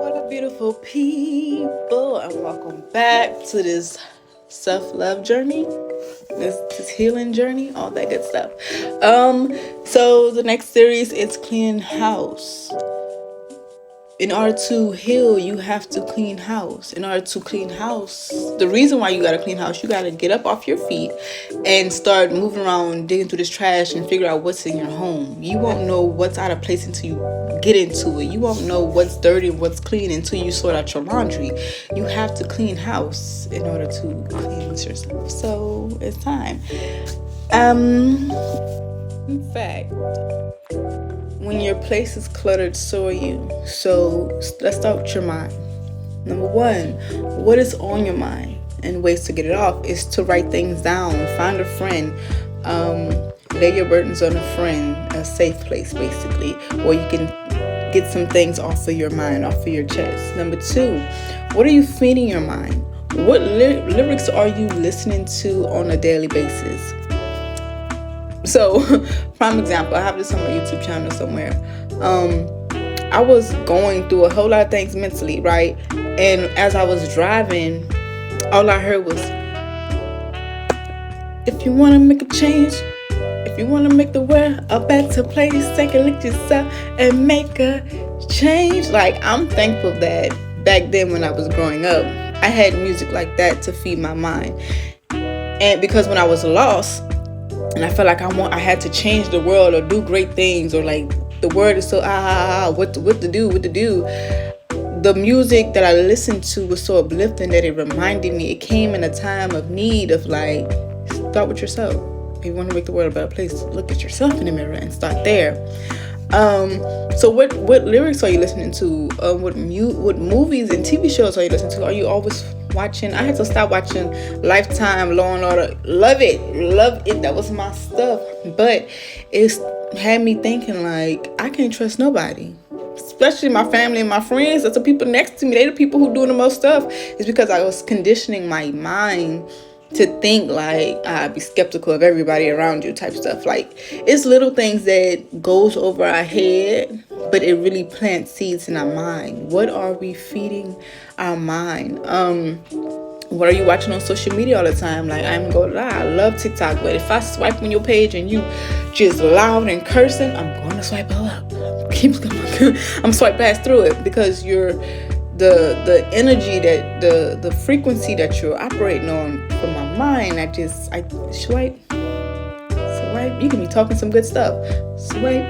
Beautiful people, and welcome back to this self-love journey, this healing journey, all that good stuff. So the next series is clean house. In order to heal, you have to clean house. In order to clean house, the reason why you gotta clean house, you gotta get up off your feet and start moving around, digging through this trash and figure out what's in your home. You won't know what's out of place until you get into it. You won't know what's dirty and what's clean until you sort out your laundry. You have to clean house in order to cleanse yourself. So it's time. In fact, when your place is cluttered, so are you. So let's start with your mind. Number one, what is on your mind? And ways to get it off is to write things down. Find a friend. Lay your burdens on a friend, a safe place basically, or you can get some things off of your mind, off of your chest. Number two, what are you feeding your mind? What lyrics are you listening to on a daily basis? So, prime example, I have this on my YouTube channel somewhere. I was going through a whole lot of things mentally, right? And as I was driving, all I heard was, if you want to make a change, if you want to make the world a better place, take a look at yourself and make a change. Like, I'm thankful that back then when I was growing up, I had music like that to feed my mind. And because when I was lost, and I felt like I had to change the world or do great things, or like the word is so what to do. The music that I listened to was so uplifting that it reminded me. It came in a time of need of like, start with yourself. If you want to make the world a better place, look at yourself in the mirror and start there. So what lyrics are you listening to? What movies and TV shows are you listening to? Are you always watching? I had to stop watching Lifetime, Law and Order. Love it. That was my stuff. But it's had me thinking like, I can't trust nobody, especially my family and my friends. That's the people next to me. They're the people who doing the most stuff. It's because I was conditioning my mind to think like, be skeptical of everybody around you type stuff. Like, it's little things that goes over our head, but it really plants seeds in our mind. What are we feeding our mind? What are you watching on social media all the time? Like, I'm gonna lie, I love TikTok, but if I swipe on your page and you just loud and cursing, I'm gonna swipe up. I'm swipe past through it, because you're the energy, that the frequency that you're operating on from my mind. I swipe. You can be talking some good stuff. Swipe.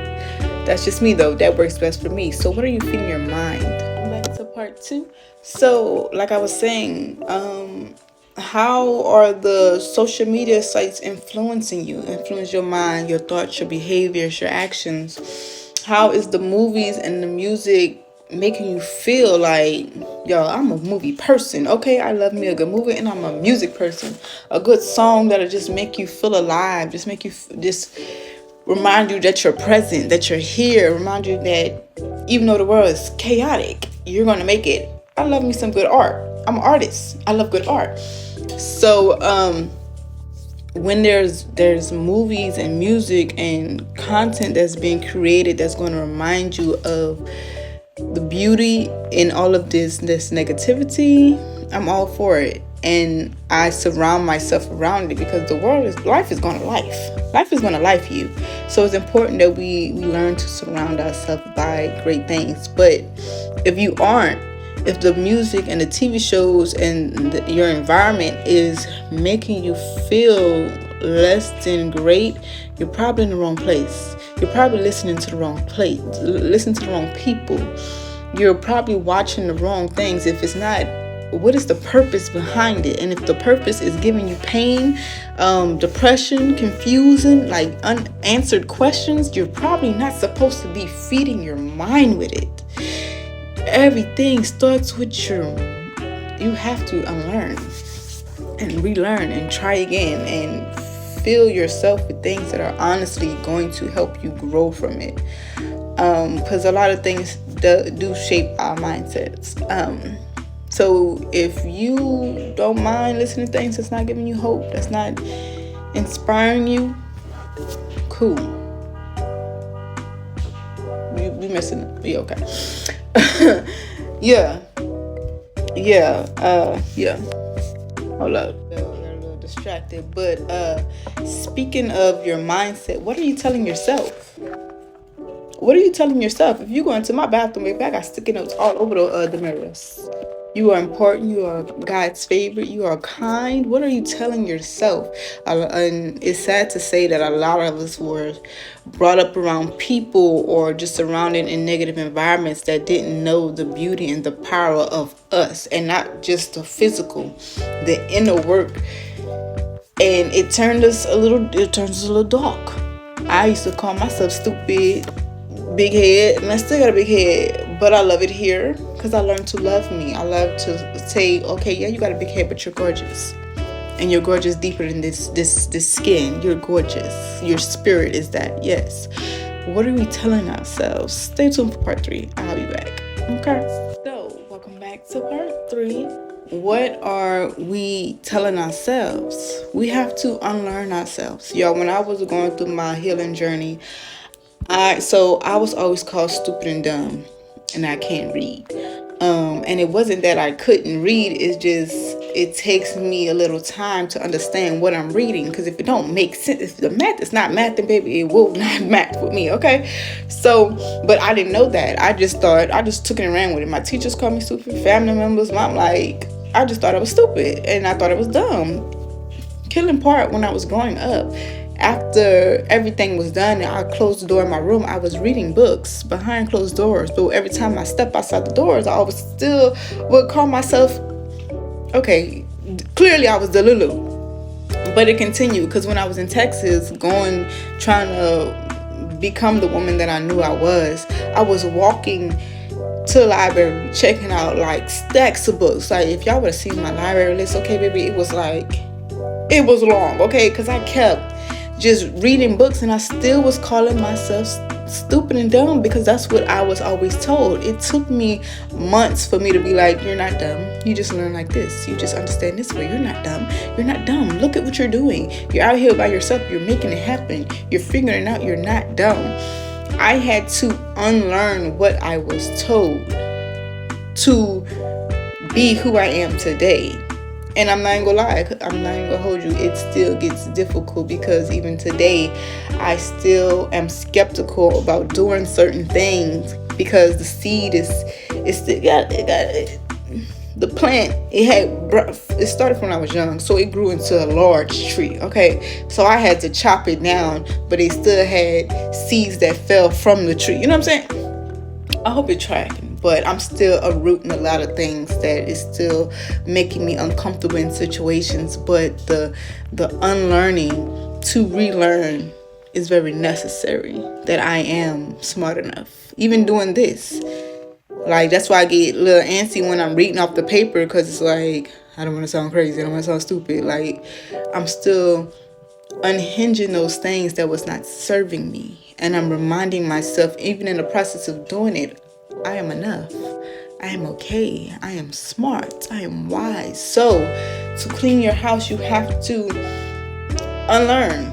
That's just me though. That works best for me. So what are you feeding your mind? Back to part two. So like I was saying, how are the social media sites influence your mind, your thoughts, your behaviors, your actions? How is the movies and the music making you feel like, yo, I'm a movie person? Okay, I love me a good movie, and I'm a music person. A good song that'll just make you feel alive, just make you just remind you that you're present, that you're here, remind you that even though the world is chaotic, you're gonna make it. I love me some good art. I'm an artist. I love good art. So when there's movies and music and content that's being created that's going to remind you of the beauty in all of this negativity, I'm all for it. And I surround myself around it, because life is going to life you. So it's important that we learn to surround ourselves by great things. But if the music and the TV shows and your environment is making you feel less than great, you're probably in the wrong place. You're probably listening to the wrong people. You're probably watching the wrong things. If it's not, what is the purpose behind it? And if the purpose is giving you pain, depression, confusion, like unanswered questions, you're probably not supposed to be feeding your mind with it. Everything starts with you have to unlearn and relearn and try again and fill yourself with things that are honestly going to help you grow from it. Because a lot of things do shape our mindsets. So if you don't mind listening to things that's not giving you hope, that's not inspiring you, cool. You missing it. Be okay. Yeah, yeah. Hold up. Got a little distracted. But speaking of your mindset, what are you telling yourself? What are you telling yourself? If you go into my bathroom, baby, I got sticky notes all over the mirrors. You are important. You are God's favorite. You are kind. What are you telling yourself? And it's sad to say that a lot of us were brought up around people or just surrounded in negative environments that didn't know the beauty and the power of us, and not just the physical, the inner work. And it turns us a little dark. I used to call myself stupid, big head, and I still got a big head, but I love it here because I learned to love me. I love to say, okay, yeah, you got a big head, but you're gorgeous, and you're gorgeous deeper than this skin. You're gorgeous. Your spirit is that. Yes. What are we telling ourselves? Stay tuned for part 3. I'll be back. Okay. So, welcome back to part 3. What are we telling ourselves? We have to unlearn ourselves. Y'all, when I was going through my healing journey, I was always called stupid and dumb, and I can't read. And it wasn't that I couldn't read. It's just it takes me a little time to understand what I'm reading. Because if it don't make sense, if the math is not math, then baby, it will not math with me. Okay, so but I didn't know that. I just took it and ran with it. My teachers called me stupid. Family members, mom, like I just thought I was stupid, and I thought it was dumb. Killing part when I was growing up. After everything was done and I closed the door in my room, I was reading books behind closed doors. But every time I step outside the doors, I always still would call myself, okay, clearly I was the Lulu. But it continued because when I was in Texas, trying to become the woman that I knew I was walking to the library, checking out like stacks of books. Like if y'all would have seen my library list, okay, baby, it was long, okay, because I kept just reading books and I still was calling myself stupid and dumb because that's what I was always told. It took me months for me to be like, you're not dumb. You just learn like this. You just understand this way. You're not dumb. You're not dumb. Look at what you're doing. You're out here by yourself. You're making it happen. You're figuring it out. You're not dumb. I had to unlearn what I was told to be who I am today. And I'm not even gonna lie, I'm not even gonna hold you. It still gets difficult because even today, I still am skeptical about doing certain things because the seed the plant. It started when I was young, so it grew into a large tree. Okay, so I had to chop it down, but it still had seeds that fell from the tree. You know what I'm saying? I hope you're tracking, but I'm still a root in a lot of things that is still making me uncomfortable in situations. But the unlearning to relearn is very necessary. That I am smart enough, even doing this. Like that's why I get a little antsy when I'm reading off the paper because it's like I don't want to sound crazy. I don't want to sound stupid. Like I'm still unhinging those things that was not serving me. And I'm reminding myself, even in the process of doing it, I am enough. I am okay. I am smart. I am wise. So, to clean your house, you have to unlearn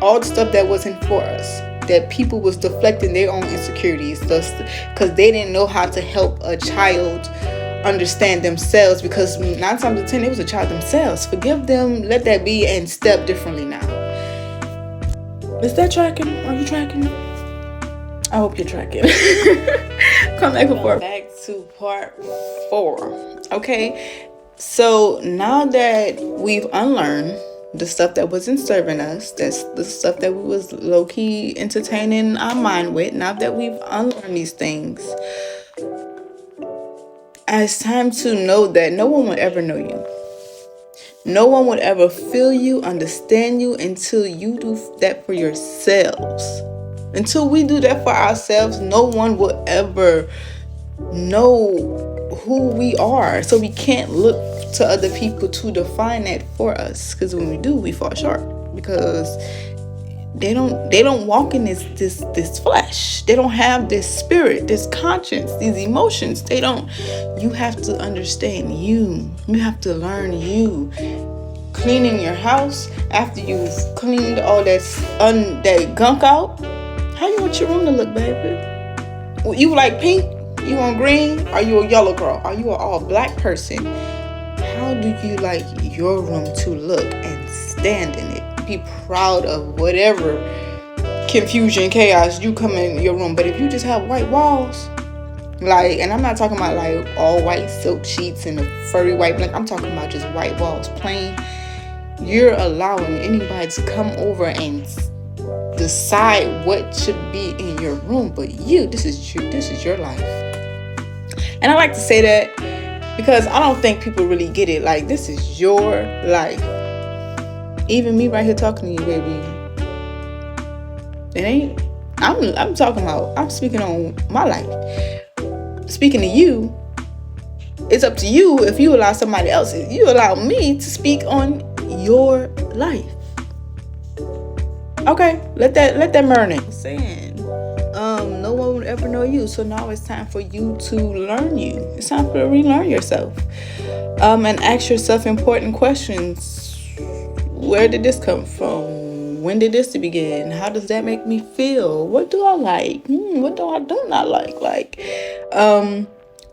all the stuff that wasn't for us. That people was deflecting their own insecurities because they didn't know how to help a child understand themselves, because 9 times out of 10 it was a child themselves. Forgive them, let that be, and step differently now. Is that tracking? Are you tracking? I hope you're tracking. Come back to part 4. Okay, so now that we've unlearned the stuff that wasn't serving us, that's the stuff that we was low-key entertaining our mind with, now that we've unlearned these things, it's time to know that no one will ever know you. No one would ever feel you, understand you until you do that for yourselves. Until we do that for ourselves, no one will ever know who we are. So we can't look to other people to define that for us. Because when we do, we fall short. Because they don't walk in this flesh. They don't have this spirit, this conscience, these emotions. You have to understand you. You have to learn you. Cleaning your house after you've cleaned all that gunk out. How you want your room to look, baby? You like pink? You on green? Are you a yellow girl? Are you an all black person? How do you like your room to look and stand in it? Be proud of whatever confusion, chaos you come in your room. But if you just have white walls, like, and I'm not talking about like all white silk sheets and a furry white blanket. I'm talking about just white walls, plain. You're allowing anybody to come over and decide what should be in your room. But this is your life. And I like to say that because I don't think people really get it. Like, this is your life. Even me right here talking to you, baby. It ain't. I'm talking about. I'm speaking on my life. Speaking to you, it's up to you if you allow somebody else. You allow me to speak on your life. Okay, let that marinate. Saying, no one will ever know you. So now it's time for you to learn you. It's time for you to relearn yourself. And ask yourself important questions. Where did this come from? When did this begin? How does that make me feel? What do I like? What do I do not like?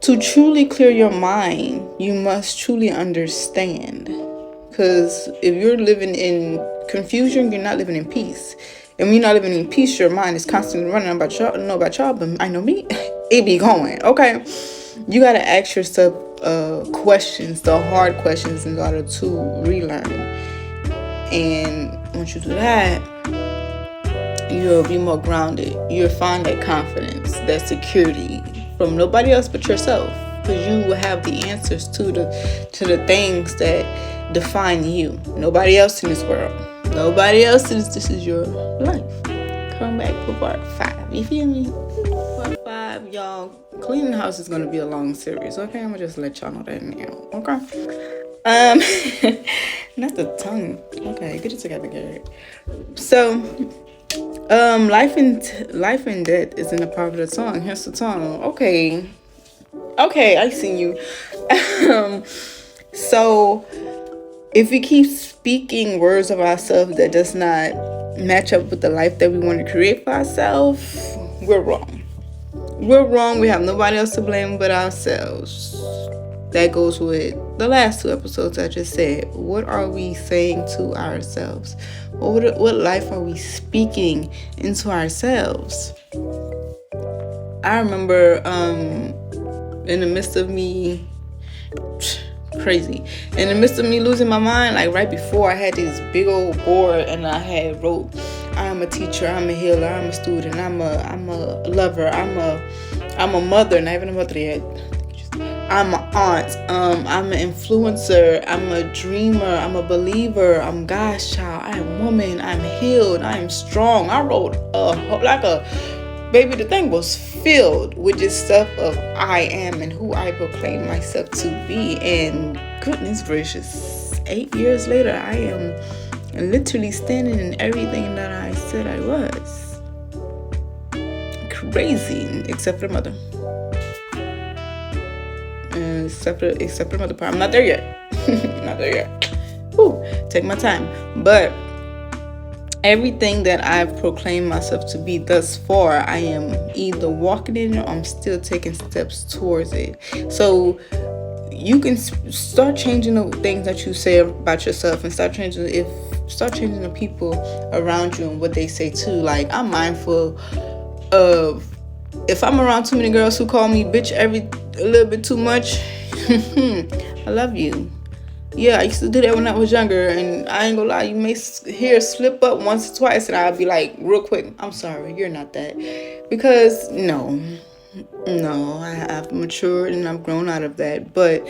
To truly clear your mind, you must truly understand. Because if you're living in confusion, you're not living in peace. And when you're not living in peace, your mind is constantly running about y'all. I don't know about y'all, but I know me. It be going. Okay. You got to ask yourself questions, the hard questions, in order to relearn. And once you do that, you'll be more grounded. You'll find that confidence, that security from nobody else but yourself. Because you will have the answers to the things that define you. Nobody else in this world. Nobody else is. This is your life. Come back for part 5. You feel me? Part 5, y'all. Cleaning the house is gonna be a long series. Okay, I'm gonna just let y'all know that now. Okay. Not the tongue. Okay, get it together, Gary. So, life and death is in a part of the song. Here's the song. Okay, I see you. So, if we keep speaking words of ourselves that does not match up with the life that we want to create for ourselves, we're wrong. We're wrong. We have nobody else to blame but ourselves. That goes with the last 2 episodes I just said. What are we saying to ourselves? What life are we speaking into ourselves? I remember in the midst of me losing my mind, like right before, I had this big old board and I had wrote, I'm a teacher, I'm a healer, I'm a student, I'm a lover, I'm a mother, not even a mother yet. I'm an aunt, I'm an influencer, I'm a dreamer, I'm a believer, I'm God's child, I am woman, I'm healed, I am strong. I wrote baby, the thing was filled with just stuff of I am and who I proclaim myself to be. And goodness gracious, 8 years later, I am literally standing in everything that I said I was. Crazy, except for the mother. Except for the mother part. I'm not there yet. Not there yet. Whew, take my time. But everything that I've proclaimed myself to be thus far, I am either walking in it or I'm still taking steps towards it. So you can start changing the things that you say about yourself and start changing the people around you and what they say too. Like, I'm mindful of if I'm around too many girls who call me bitch a little bit too much. I love you. Yeah, I used to do that when I was younger, and I ain't gonna lie, you may hear slip up once or twice, and I'll be like, real quick, I'm sorry, you're not that. Because, no, I've matured and I've grown out of that. But,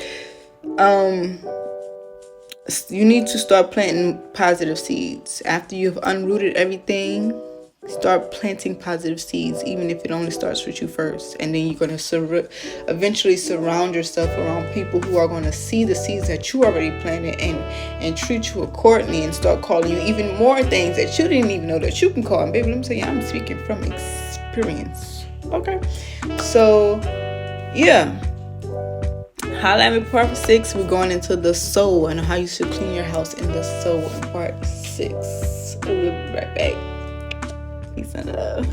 you need to start planting positive seeds. After you've unrooted everything, start planting positive seeds, even if it only starts with you first. And then you're going to eventually surround yourself around people who are going to see the seeds that you already planted and treat you accordingly and start calling you even more things that you didn't even know that you can call. And baby, let me tell you, I'm speaking from experience. Okay? So, yeah. Holla at me, part 6. We're going into the soul and how you should clean your house in the soul in part 6. We'll be right back. Peace and love.